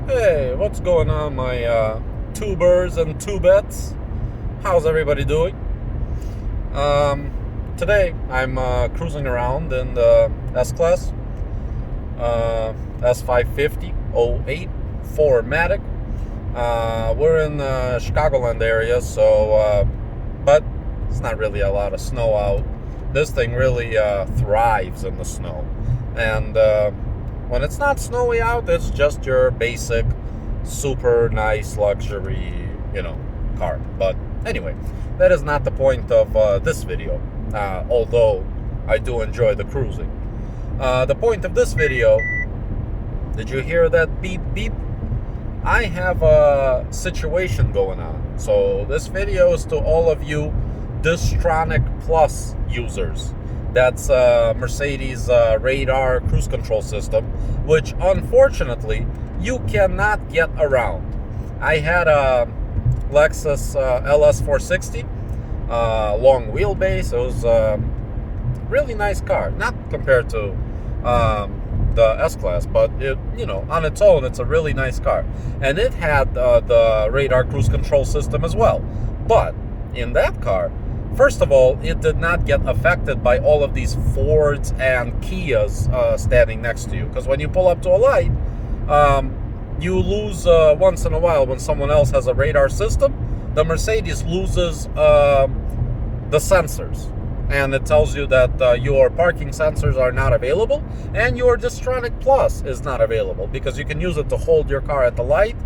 Hey, what's going on, my tubers and tubettes? How's everybody doing? Today I'm cruising around in the S-Class, S550 08 4MATIC. We're in the Chicagoland area, but it's not really a lot of snow out. This thing really thrives in the snow. And when it's not snowy out, it's just your basic, super nice luxury, car. But anyway, that is not the point of this video, although I do enjoy the cruising. The point of this video, did you hear that beep beep? I have a situation going on. So this video is to all of you Distronic Plus users. That's Mercedes radar cruise control system, which unfortunately you cannot get around. I had a Lexus LS460, long wheelbase. It was a really nice car, not compared to the S-Class, but on its own, it's a really nice car. And it had the radar cruise control system as well. But in that car, first of all, it did not get affected by all of these Fords and Kias standing next to you. Because when you pull up to a light, you lose once in a while when someone else has a radar system. The Mercedes loses the sensors. And it tells you that your parking sensors are not available, and your Distronic Plus is not available, because you can use it to hold your car at the light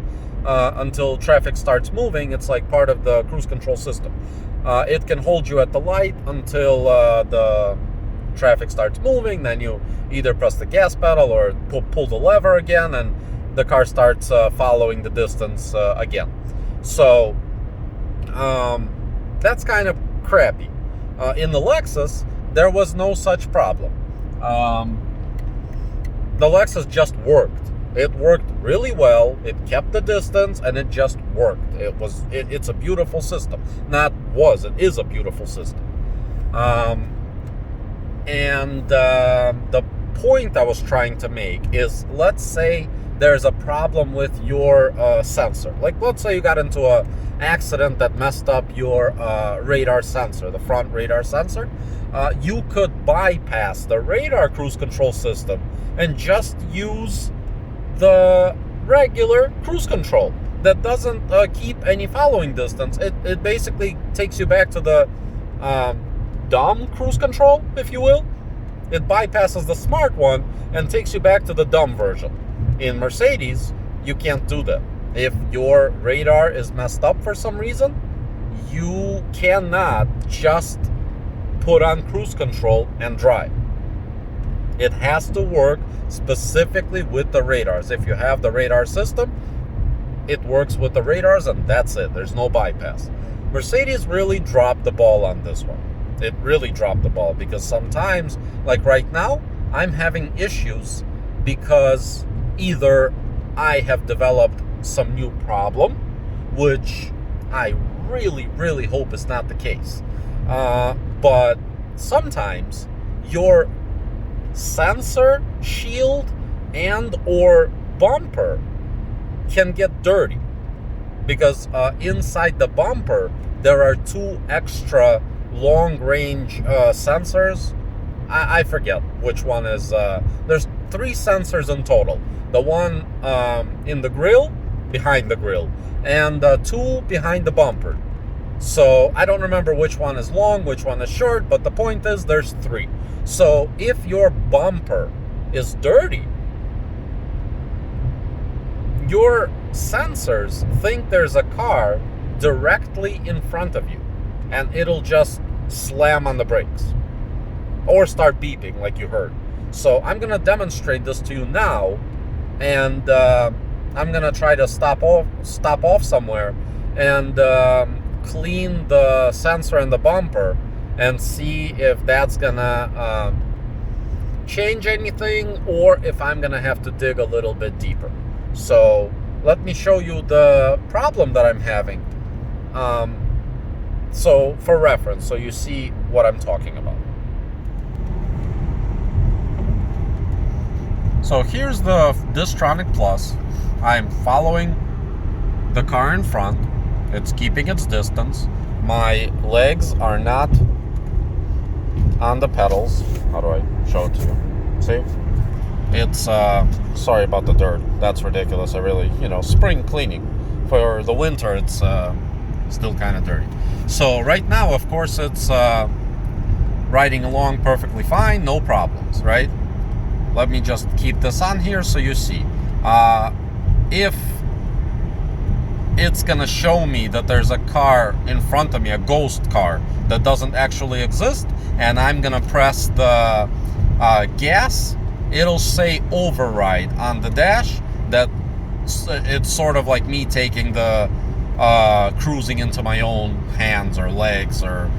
until traffic starts moving. It's like part of the cruise control system. It can hold you at the light until the traffic starts moving. Then you either press the gas pedal or pull the lever again, and the car starts following the distance again. So that's kind of crappy. In the Lexus, there was no such problem. The Lexus just worked. It worked really well. It kept the distance, and it just worked. It's a beautiful system. It is a beautiful system. The point I was trying to make is, let's say there's a problem with your sensor. Like, let's say you got into an accident that messed up your radar sensor, the front radar sensor. You could bypass the radar cruise control system and just use the regular cruise control that doesn't keep any following distance. It basically takes you back to the dumb cruise control, if you will. It bypasses the smart one and takes you back to the dumb version. In Mercedes, you can't do that. If your radar is messed up for some reason, you cannot just put on cruise control and drive. It has to work specifically with the radars. If you have the radar system, it works with the radars, and that's it. There's no bypass. Mercedes really dropped the ball on this one. It really dropped the ball, because sometimes, like right now, I'm having issues because either I have developed some new problem, which I really, really hope is not the case. But sometimes your sensor, shield, and or bumper can get dirty, because inside the bumper there are two extra long-range sensors. I forget which one is. There's 3 sensors in total. The one in the grill, behind the grill, and 2 behind the bumper. So I don't remember which one is long, which one is short, but the point is there's 3. So if your bumper is dirty, your sensors think there's a car directly in front of you, and it'll just slam on the brakes or start beeping like you heard. So I'm going to demonstrate this to you now, and I'm going to try to stop off somewhere and clean the sensor and the bumper and see if that's going to change anything, or if I'm going to have to dig a little bit deeper. So let me show you the problem that I'm having. So for reference, so you see what I'm talking about. So here's the Distronic Plus. I'm following the car in front. It's keeping its distance. My legs are not on the pedals. How do I show it to you? See? It's, sorry about the dirt. That's ridiculous. I really, spring cleaning. For the winter, it's still kind of dirty. So right now, of course, it's riding along perfectly fine. No problems, right? Let me just keep this on here so you see. If it's gonna show me that there's a car in front of me, a ghost car that doesn't actually exist, and I'm gonna press the gas, it'll say override on the dash. That it's sort of like me taking the cruising into my own hands or legs, or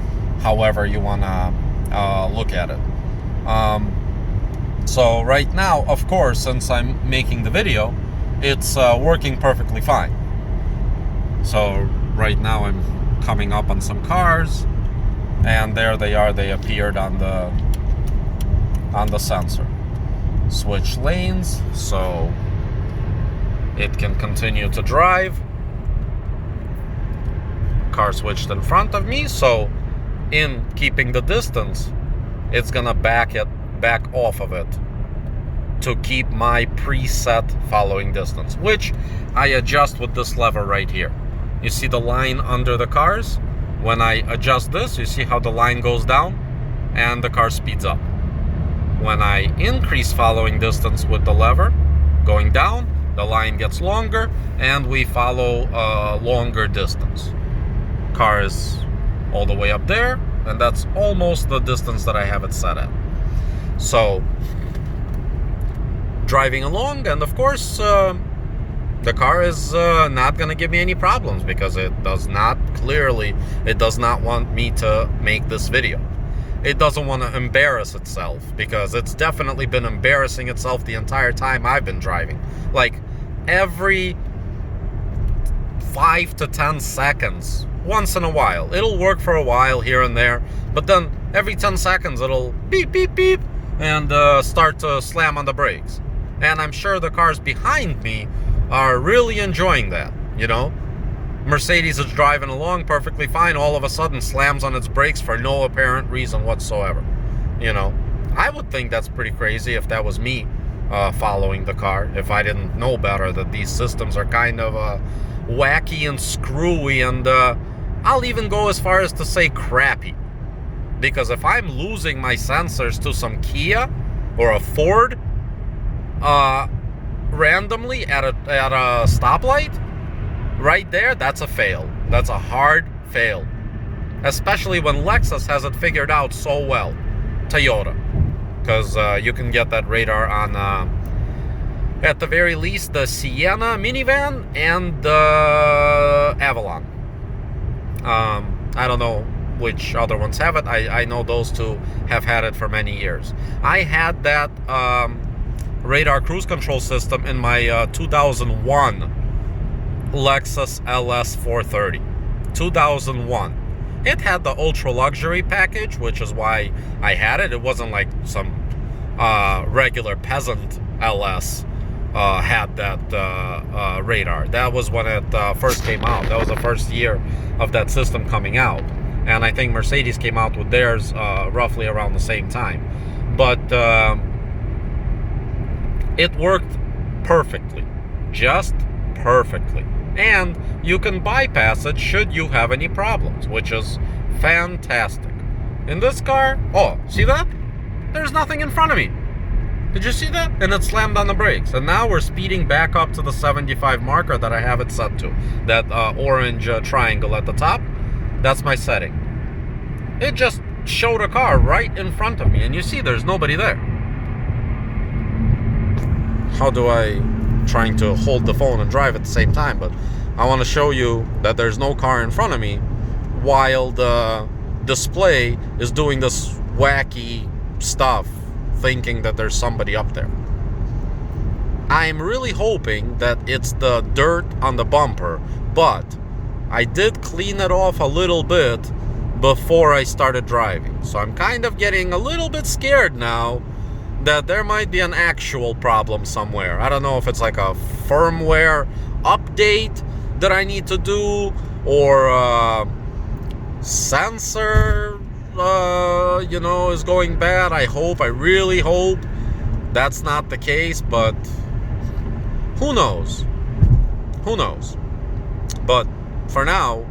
however you wanna look at it. So right now, of course, since I'm making the video, it's working perfectly fine. So right now I'm coming up on some cars, and there they are. They appeared on the sensor. Switch lanes so it can continue to drive. Car switched in front of me, so in keeping the distance, it's gonna back off of it to keep my preset following distance, which I adjust with this lever right here. You see the line under the cars? When I adjust this, you see how the line goes down and the car speeds up. When I increase following distance with the lever going down, the line gets longer and we follow a longer distance. Car is all the way up there, and that's almost the distance that I have it set at. So driving along, and of course the car is not going to give me any problems, because it does not want me to make this video. It doesn't want to embarrass itself, because it's definitely been embarrassing itself the entire time I've been driving. Like every 5 to 10 seconds, once in a while. It'll work for a while here and there, but then every 10 seconds it'll beep, beep, beep, and start to slam on the brakes. And I'm sure the cars behind me are really enjoying that, Mercedes is driving along perfectly fine, all of a sudden slams on its brakes for no apparent reason whatsoever. I would think that's pretty crazy if that was me following the car, if I didn't know better that these systems are kind of wacky and screwy, and I'll even go as far as to say crappy. Because if I'm losing my sensors to some Kia or a Ford randomly at a stoplight, right there, that's a fail. That's a hard fail. Especially when Lexus has it figured out so well. Toyota. Because you can get that radar on, at the very least, the Sienna minivan and the Avalon. I don't know which other ones have it. I know those two have had it for many years. I had that radar cruise control system in my 2001 Lexus LS 430. 2001. It had the ultra luxury package, which is why I had it. It wasn't like some regular peasant LS had that radar. That was when it first came out. That was the first year of that system coming out. And I think Mercedes came out with theirs roughly around the same time. But it worked perfectly. Just perfectly. And you can bypass it should you have any problems, which is fantastic. In this car, oh, see that? There's nothing in front of me. Did you see that? And it slammed on the brakes. And now we're speeding back up to the 75 marker that I have it set to. That orange triangle at the top. That's my setting. It just showed a car right in front of me. And you see there's nobody there. How do I... trying to hold the phone and drive at the same time, but I want to show you that there's no car in front of me while the display is doing this wacky stuff, thinking that there's somebody up there. I'm really hoping that it's the dirt on the bumper, but I did clean it off a little bit before I started driving, so I'm kind of getting a little bit scared now that there might be an actual problem somewhere. I don't know if it's like a firmware update that I need to do, or sensor is going bad. I really hope that's not the case, but who knows? But for now,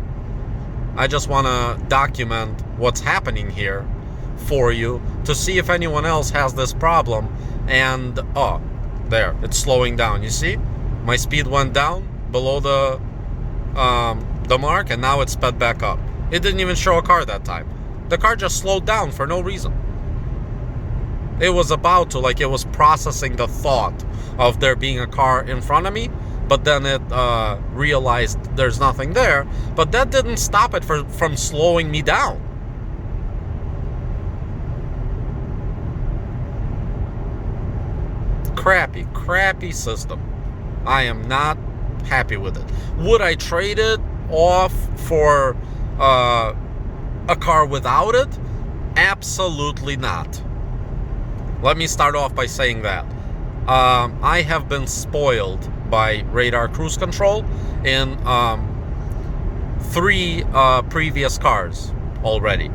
I just want to document what's happening here for you to see if anyone else has this problem. And there, it's slowing down. You see, my speed went down below the mark, and now it's sped back up. It didn't even show a car that time. The car just slowed down for no reason. It was about to, like, it was processing the thought of there being a car in front of me, but then it realized there's nothing there. But that didn't stop it from slowing me down. Crappy system. I am not happy with it. Would I trade it off for a car without it? Absolutely not. Let me start off by saying that I have been spoiled by radar cruise control in 3 previous cars already,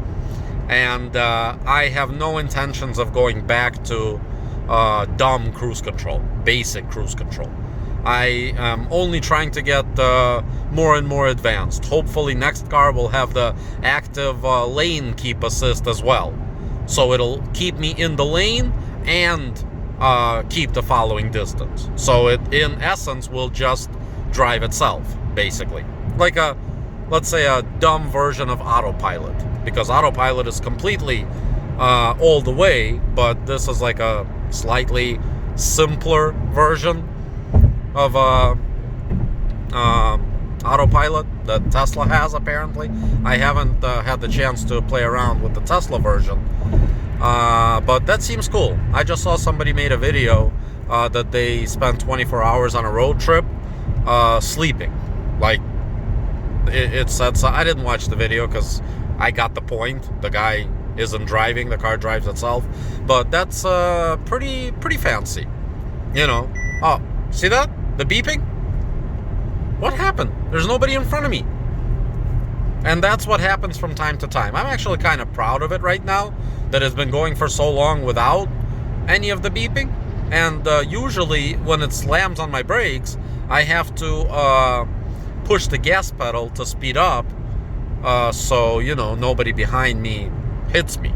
and I have no intentions of going back to dumb cruise control, basic cruise control. I am only trying to get more and more advanced. Hopefully next car will have the active lane keep assist as well, so it'll keep me in the lane and keep the following distance. So it, in essence, will just drive itself, basically. Like let's say a dumb version of autopilot, because autopilot is completely all the way, but this is like a slightly simpler version of autopilot that Tesla has, apparently. I haven't had the chance to play around with the Tesla version, but that seems cool. I just saw somebody made a video that they spent 24 hours on a road trip sleeping. Like, it said so. I didn't watch the video because I got the point. The guy isn't driving, the car drives itself. But that's pretty fancy, you know. Oh, see that? The beeping? What happened? There's nobody in front of me. And that's what happens from time to time. I'm actually kind of proud of it right now, that it's been going for so long without any of the beeping. And usually when it slams on my brakes, I have to push the gas pedal to speed up, so, you know, nobody behind me hits me.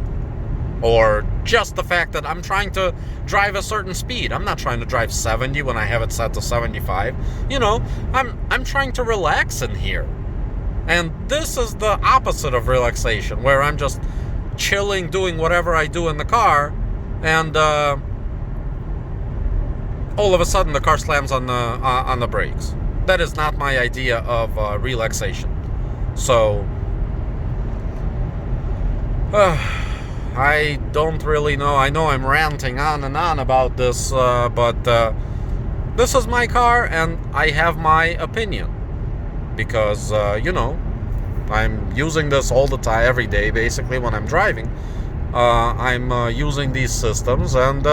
Or just the fact that I'm trying to drive a certain speed. I'm not trying to drive 70 when I have it set to 75. You know, I'm trying to relax in here. And this is the opposite of relaxation, where I'm just chilling, doing whatever I do in the car, and all of a sudden the car slams on the brakes. That is not my idea of relaxation. So I don't really know. I know I'm ranting on and on about this, but this is my car, and I have my opinion. Because, you know, I'm using this all the time, every day, basically, when I'm driving. I'm using these systems, and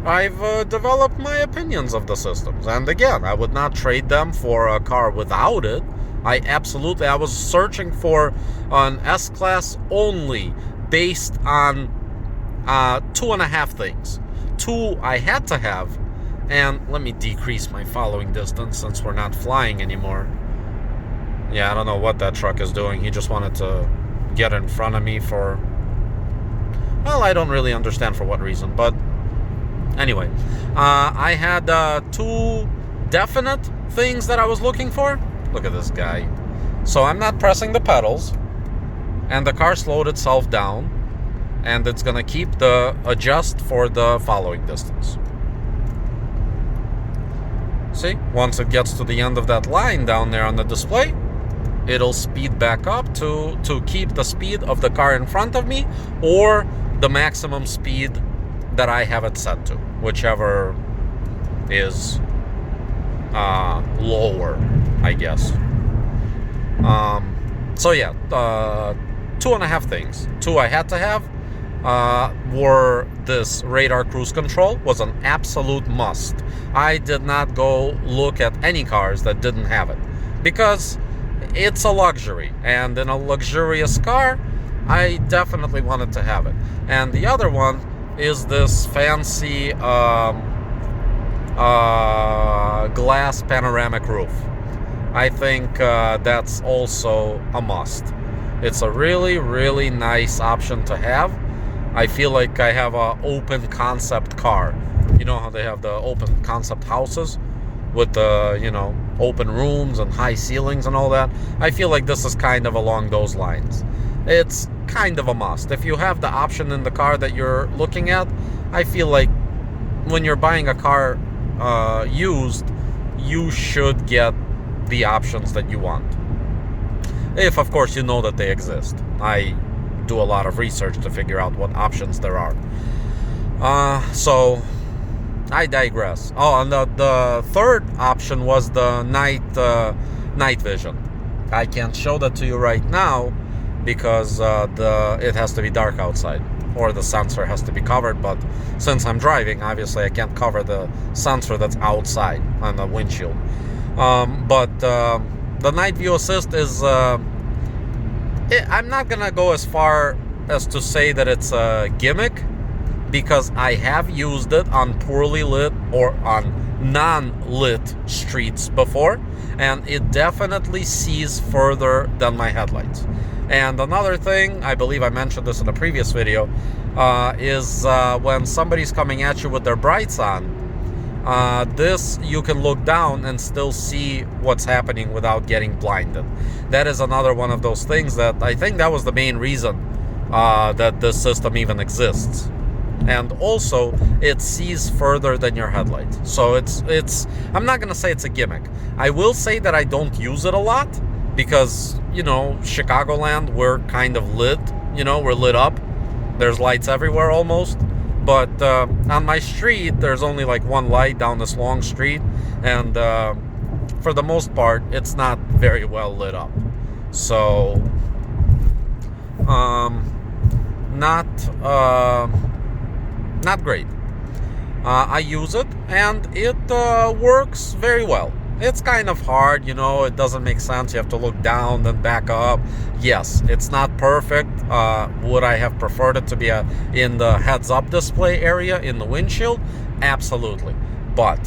I've developed my opinions of the systems. And again, I would not trade them for a car without it. I was searching for an S-Class only, based on 2.5 things. 2 I had to have, and let me decrease my following distance since we're not flying anymore. Yeah, I don't know what that truck is doing. He just wanted to get in front of me for, well, I don't really understand for what reason, but anyway, I had 2 definite things that I was looking for. Look at this guy. So I'm not pressing the pedals, and the car slowed itself down, and it's gonna keep the adjust for the following distance. See, once it gets to the end of that line down there on the display, it'll speed back up to keep the speed of the car in front of me, or the maximum speed that I have it set to, whichever is lower, I guess. So yeah, 2.5 things. 2 I had to have, were this radar cruise control was an absolute must. I did not go look at any cars that didn't have it, because it's a luxury, and in a luxurious car, I definitely wanted to have it. And the other one is this fancy glass panoramic roof. I think that's also a must. It's a really, really nice option to have. I feel like I have an open concept car. You know how they have the open concept houses with the, you know, open rooms and high ceilings and all that? I feel like this is kind of along those lines. It's kind of a must. If you have the option in the car that you're looking at, I feel like when you're buying a car used, you should get the options that you want. If, of course, you know that they exist. I do a lot of research to figure out what options there are. So I digress. Oh, and the third option was the night vision. I can't show that to you right now because it has to be dark outside, or the sensor has to be covered. But since I'm driving, obviously I can't cover the sensor that's outside on the windshield. But the night view assist is I'm not gonna go as far as to say that it's a gimmick, because I have used it on poorly lit or on non-lit streets before, and it definitely sees further than my headlights. And another thing, I believe I mentioned this in a previous video, is when somebody's coming at you with their brights on, this you can look down and still see what's happening without getting blinded. That is another one of those things that I think that was the main reason that this system even exists. And also, it sees further than your headlight. So it's I'm not gonna say it's a gimmick. I will say that I don't use it a lot because, you know, Chicagoland, we're kind of lit. You know, we're lit up. There's lights everywhere almost. But on my street, there's only like one light down this long street, and for the most part, it's not very well lit up. So, not great. I use it, and it works very well. It's kind of hard, you know, it doesn't make sense. You have to look down, then back up. Yes, it's not perfect. Would I have preferred it to be in the heads-up display area in the windshield? Absolutely. But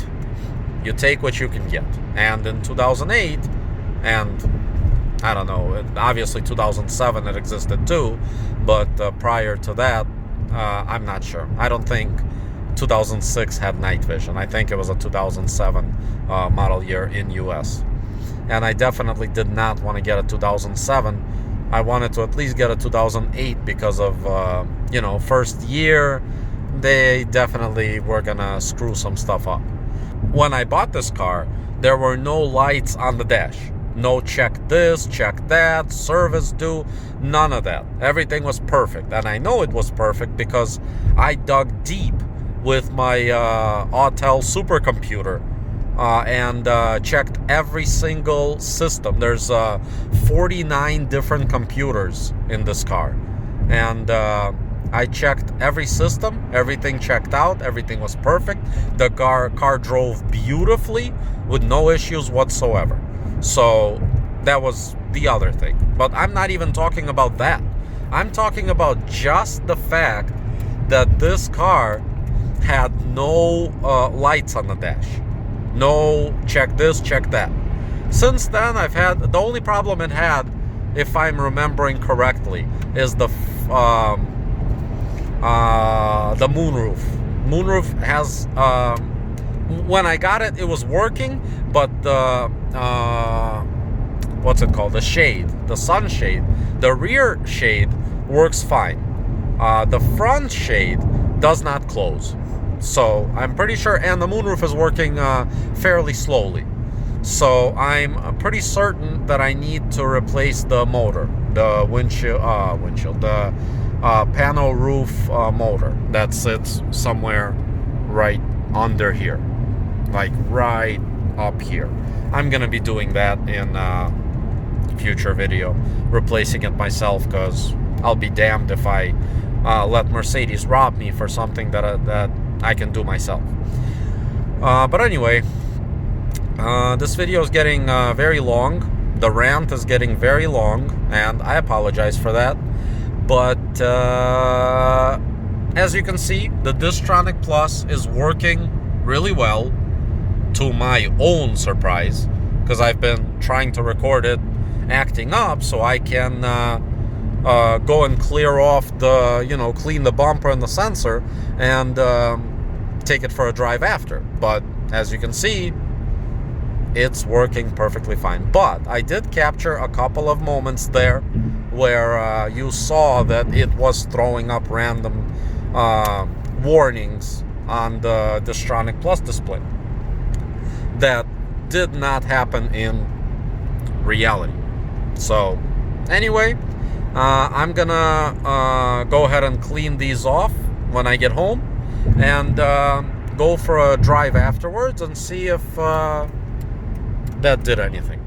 you take what you can get. And in 2008, and I don't know, obviously 2007 it existed too, but prior to that, I'm not sure. I don't think 2006 had night vision. I think it was a 2007 model year in US. And I definitely did not want to get a 2007. I wanted to at least get a 2008 because of, you know, first year, they definitely were gonna screw some stuff up. When I bought this car, there were no lights on the dash. No check this, check that, service due, none of that. Everything was perfect. And I know it was perfect because I dug deep with my Autel supercomputer and checked every single system. There's 49 different computers in this car. And I checked every system, everything checked out, everything was perfect. The car drove beautifully with no issues whatsoever. So that was the other thing. But I'm not even talking about that. I'm talking about just the fact that this car had no lights on the dash. No check this, check that. Since then, I've had, the only problem it had, if I'm remembering correctly, is the moonroof. Moonroof has, when I got it, it was working, but the, what's it called? The shade, the sunshade, the rear shade works fine. The front shade does not close. So I'm pretty sure, and the moonroof is working fairly slowly. So I'm pretty certain that I need to replace the motor, the the panel roof motor that sits somewhere right under here, like right up here. I'm gonna be doing that in a future video, replacing it myself, because I'll be damned if I let Mercedes rob me for something that I can do myself. But anyway, this video is getting very long. The rant is getting very long, and I apologize for that. But as you can see, the Distronic Plus is working really well, to my own surprise, because I've been trying to record it acting up so I can go and clear off the, clean the bumper and the sensor and take it for a drive after. But as you can see, it's working perfectly fine. But I did capture a couple of moments there where you saw that it was throwing up random warnings on the Distronic Plus display. That did not happen in reality. So anyway, I'm gonna go ahead and clean these off when I get home, and go for a drive afterwards and see if that did anything.